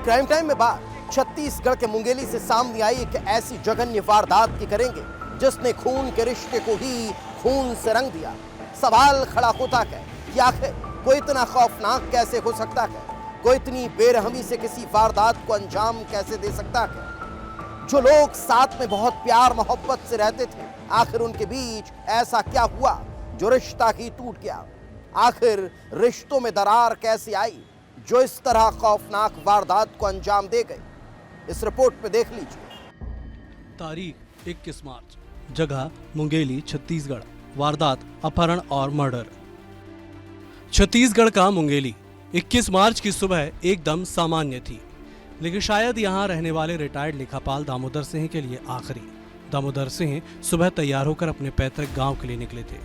Crime time में बात छत्तीसगढ़ के मुंगेली से सामने आई एक ऐसी जघन्य वारदात की करेंगे जिसने खून के रिश्ते को ही खून से रंग दिया। सवाल खड़ा होता है कि आखिर कोई इतना खौफनाक कैसे हो सकता है, कोई इतनी बेरहमी से किसी वारदात को अंजाम कैसे दे सकता है। जो लोग साथ में बहुत प्यार मोहब्बत से रहते थे, आखिर उनके बीच ऐसा क्या हुआ जो रिश्ता ही टूट गया। आखिर रिश्तों में दरार कैसे आई जो इस तरह खौफनाक वारदात को अंजाम दे गई। इस रिपोर्ट में देख लीजिए। तारीख 21 मार्च, जगह मुंगेली, छत्तीसगढ़। वारदात अपहरण और मर्डर। छत्तीसगढ़ का मुंगेली 21 मार्च की सुबह एकदम सामान्य थी, लेकिन शायद यहाँ रहने वाले रिटायर्ड लेखापाल दामोदर सिंह के लिए आखिरी। दामोदर सिंह सुबह तैयार होकर अपने पैतृक गांव के लिए निकले थे।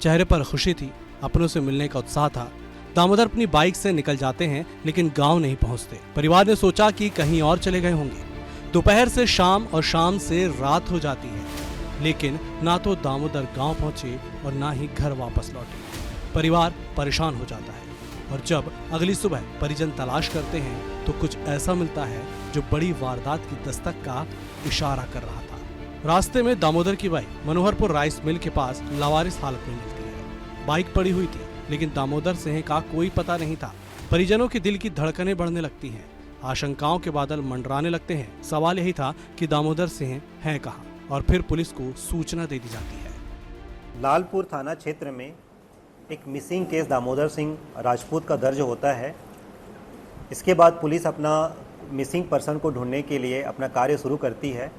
चेहरे पर खुशी थी, अपनों से मिलने का उत्साह था। दामोदर अपनी बाइक से निकल जाते हैं, लेकिन गांव नहीं पहुंचते। परिवार ने सोचा कि कहीं और चले गए होंगे। दोपहर से शाम और शाम से रात हो जाती है, लेकिन ना तो दामोदर गांव पहुंचे और ना ही घर वापस लौटे। परिवार परेशान हो जाता है और जब अगली सुबह परिजन तलाश करते हैं तो कुछ ऐसा मिलता है जो बड़ी वारदात की दस्तक का इशारा कर रहा था। रास्ते में दामोदर की बाइक मनोहरपुर राइस मिल के पास लावारिस हालत में मिलती है। बाइक पड़ी हुई थी, लेकिन दामोदर सिंह का कोई पता नहीं था। परिजनों के दिल की धड़कनें बढ़ने लगती हैं, आशंकाओं के बादल मंडराने लगते हैं। सवाल यही था कि दामोदर सिंह हैं कहाँ, और फिर पुलिस को सूचना दे दी जाती है। लालपुर थाना क्षेत्र में एक मिसिंग केस दामोदर सिंह राजपूत का दर्ज होता है। इसके बाद पुलिस अपना मिसिंग पर्सन को ढूंढने के लिए अपना कार्य शुरू करती है।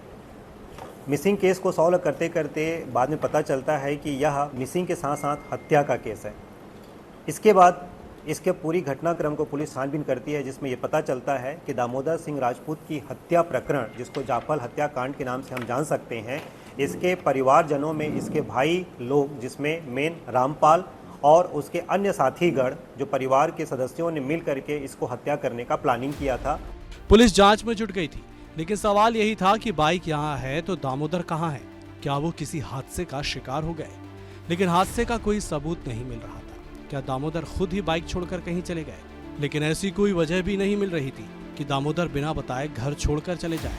मिसिंग केस को सॉल्व करते करते बाद में पता चलता है कि यह मिसिंग के साथ साथ हत्या का केस है। इसके बाद इसके पूरी घटनाक्रम को पुलिस छानबीन करती है, जिसमें ये पता चलता है कि दामोदर सिंह राजपूत की हत्या प्रकरण, जिसको जाफल हत्याकांड के नाम से हम जान सकते हैं, इसके परिवारजनों में इसके भाई लोग, जिसमें मेन रामपाल और उसके अन्य साथीगण, जो परिवार के सदस्यों ने मिल करके इसको हत्या करने का प्लानिंग किया था। पुलिस जांच में जुट गई थी, लेकिन सवाल यही था कि बाइक यहाँ है तो दामोदर कहाँ है। क्या वो किसी हादसे का शिकार हो गए? लेकिन हादसे का कोई सबूत नहीं मिल रहा था। क्या दामोदर खुद ही बाइक छोड़कर कहीं चले गए? लेकिन ऐसी कोई वजह भी नहीं मिल रही थी कि दामोदर बिना बताए घर छोड़कर चले जाए।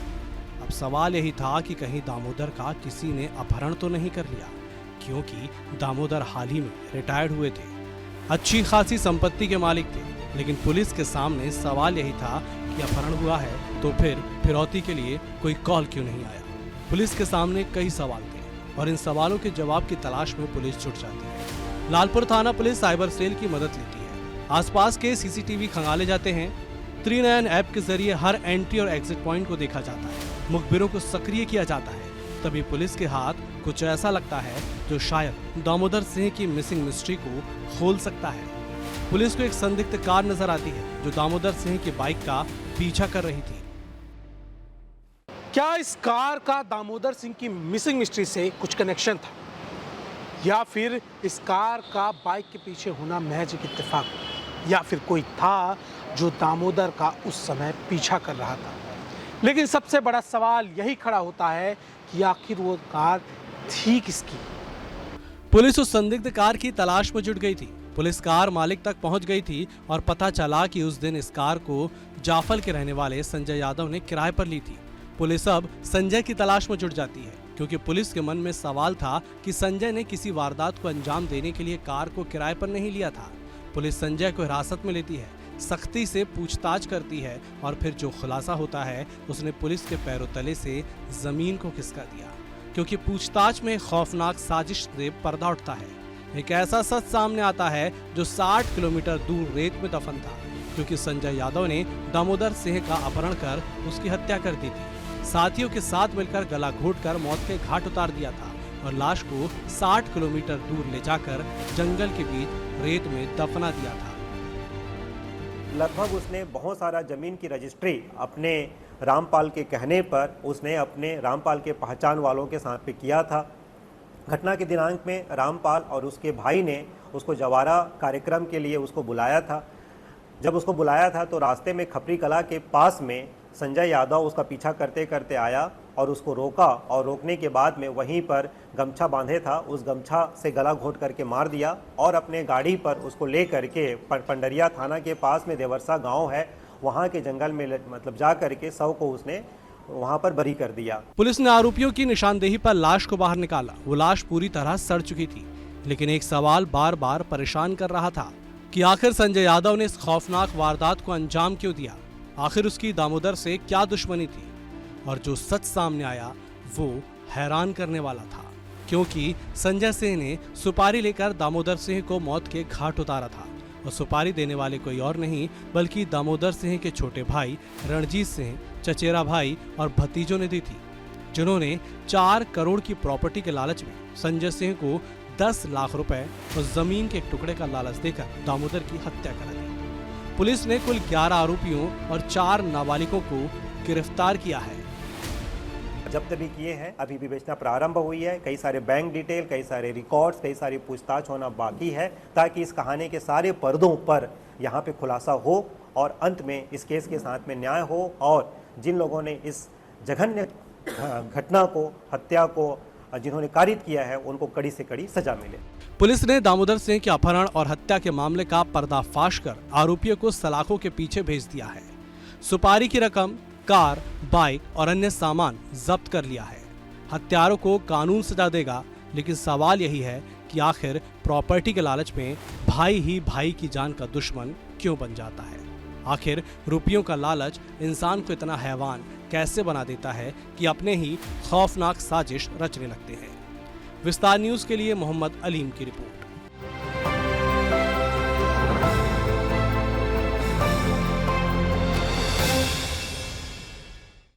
अब सवाल यही था कि कहीं दामोदर का किसी ने अपहरण तो नहीं कर लिया, क्योंकि दामोदर हाल ही में रिटायर्ड हुए थे, अच्छी खासी संपत्ति के मालिक थे। लेकिन पुलिस के सामने सवाल यही था कि अपहरण हुआ है तो फिर फिरौती के लिए कोई कॉल क्यों नहीं आया। पुलिस के सामने कई सवाल थे और इन सवालों के जवाब की तलाश में पुलिस जुट जाती है। लालपुर थाना पुलिस साइबर सेल की मदद लेती है। आसपास के सीसीटीवी खंगाले जाते हैं। त्रिनयन ऐप के जरिए हर एंट्री और एग्जिट पॉइंट को देखा जाता है। मुखबिरों को सक्रिय किया जाता है। तभी पुलिस के हाथ कुछ ऐसा लगता है जो शायद दामोदर सिंह की मिसिंग मिस्ट्री को खोल सकता है। पुलिस को एक संदिग्ध कार नजर आती है जो दामोदर सिंह की बाइक का पीछा कर रही थी। क्या इस कार का दामोदर सिंह की मिसिंग मिस्ट्री से कुछ कनेक्शन था, या फिर इस कार का बाइक के पीछे होना महज एक इत्तेफाक, या फिर कोई था जो दामोदर का उस समय पीछा कर रहा था। लेकिन सबसे बड़ा सवाल यही खड़ा होता है कि आखिर वो कार थी किसकी। पुलिस उस संदिग्ध कार की तलाश में जुट गई थी। पुलिस कार मालिक तक पहुंच गई थी और पता चला कि उस दिन इस कार को जाफल के रहने वाले संजय यादव ने किराए पर ली थी। पुलिस अब संजय की तलाश में जुट जाती है, क्योंकि पुलिस के मन में सवाल था कि संजय ने किसी वारदात को अंजाम देने के लिए कार को किराए पर नहीं लिया था। पुलिस संजय को हिरासत में लेती है, सख्ती से पूछताछ करती है और फिर जो खुलासा होता है उसने पुलिस के पैरों तले से जमीन को खिसका दिया, क्योंकि पूछताछ में खौफनाक साजिश से पर्दा उठता है। एक ऐसा सच सामने आता है जो 60 किलोमीटर दूर रेत में दफन था, क्योंकि संजय यादव ने दामोदर सिंह का अपहरण कर उसकी हत्या कर दी थी। साथियों के साथ मिलकर गला घोंटकर मौत के घाट उतार दिया था और लाश को 60 किलोमीटर दूर ले जाकर जंगल के बीच रेत में दफना दिया था। लगभग उसने बहुत सारा जमीन की रजिस्ट्री अपने रामपाल के कहने पर उसने अपने रामपाल के पहचान वालों के साथ पे किया था। घटना के दिनांक में रामपाल और उसके भाई ने उसको जवारा कार्यक्रम के लिए उसको बुलाया था। जब उसको बुलाया था तो रास्ते में खपरी कला के पास में संजय यादव उसका पीछा करते करते आया और उसको रोका, और रोकने के बाद में वहीं पर गमछा बांधे था, उस गमछा से गला घोंट करके मार दिया और अपने गाड़ी पर उसको ले करके पंडरिया थाना के पास में देवरसा गांव है, वहाँ के जंगल में मतलब जा करके शव को उसने वहाँ पर बरी कर दिया। पुलिस ने आरोपियों की निशानदेही पर लाश को बाहर निकाला। वो लाश पूरी तरह सड़ चुकी थी, लेकिन एक सवाल बार बार परेशान कर रहा था कि आखिर संजय यादव ने इस खौफनाक वारदात को अंजाम क्यों दिया। आखिर उसकी दामोदर से क्या दुश्मनी थी? और जो सच सामने आया वो हैरान करने वाला था, क्योंकि संजय सिंह ने सुपारी लेकर दामोदर सिंह को मौत के घाट उतारा था और सुपारी देने वाले कोई और नहीं बल्कि दामोदर सिंह के छोटे भाई रणजीत सिंह, चचेरा भाई और भतीजों ने दी थी, जिन्होंने 4 करोड़ की प्रॉपर्टी के लालच में संजय सिंह को 10 लाख रुपए और जमीन के एक टुकड़े का लालच देकर दामोदर की हत्या करा दी। पुलिस ने कुल 11 आरोपियों और 4 नाबालिगों को गिरफ्तार किया है। जब्त भी किए हैं, अभी विवेचना प्रारंभ हुई है। कई सारे बैंक डिटेल, कई सारे रिकॉर्ड्स, कई सारी पूछताछ होना बाकी है, ताकि इस कहानी के सारे पर्दों पर यहाँ पे खुलासा हो और अंत में इस केस के साथ में न्याय हो और जिन लोगों ने इस जघन्य घटना को, हत्या को जिन्होंने कारित किया है, उनको कड़ी से कड़ी सजा मिले। पुलिस ने दामोदर सिंह के अपहरण और हत्या के मामले का पर्दाफाश कर आरोपियों को सलाखों के पीछे भेज दिया है। सुपारी की रकम, कार, बाइक और अन्य सामान जब्त कर लिया है। हत्यारों को कानून सजा देगा, लेकिन सवाल यही है कि आखिर प्रॉपर्टी के लालच में भाई ही भाई की जान का दुश्मन क्यों बन जाता है? आखिर रुपयों का लालच इंसान को इतना हैवान कैसे बना देता है कि अपने ही खौफनाक साजिश रचने लगते हैं। विस्तार न्यूज के लिए मोहम्मद अलीम की रिपोर्ट।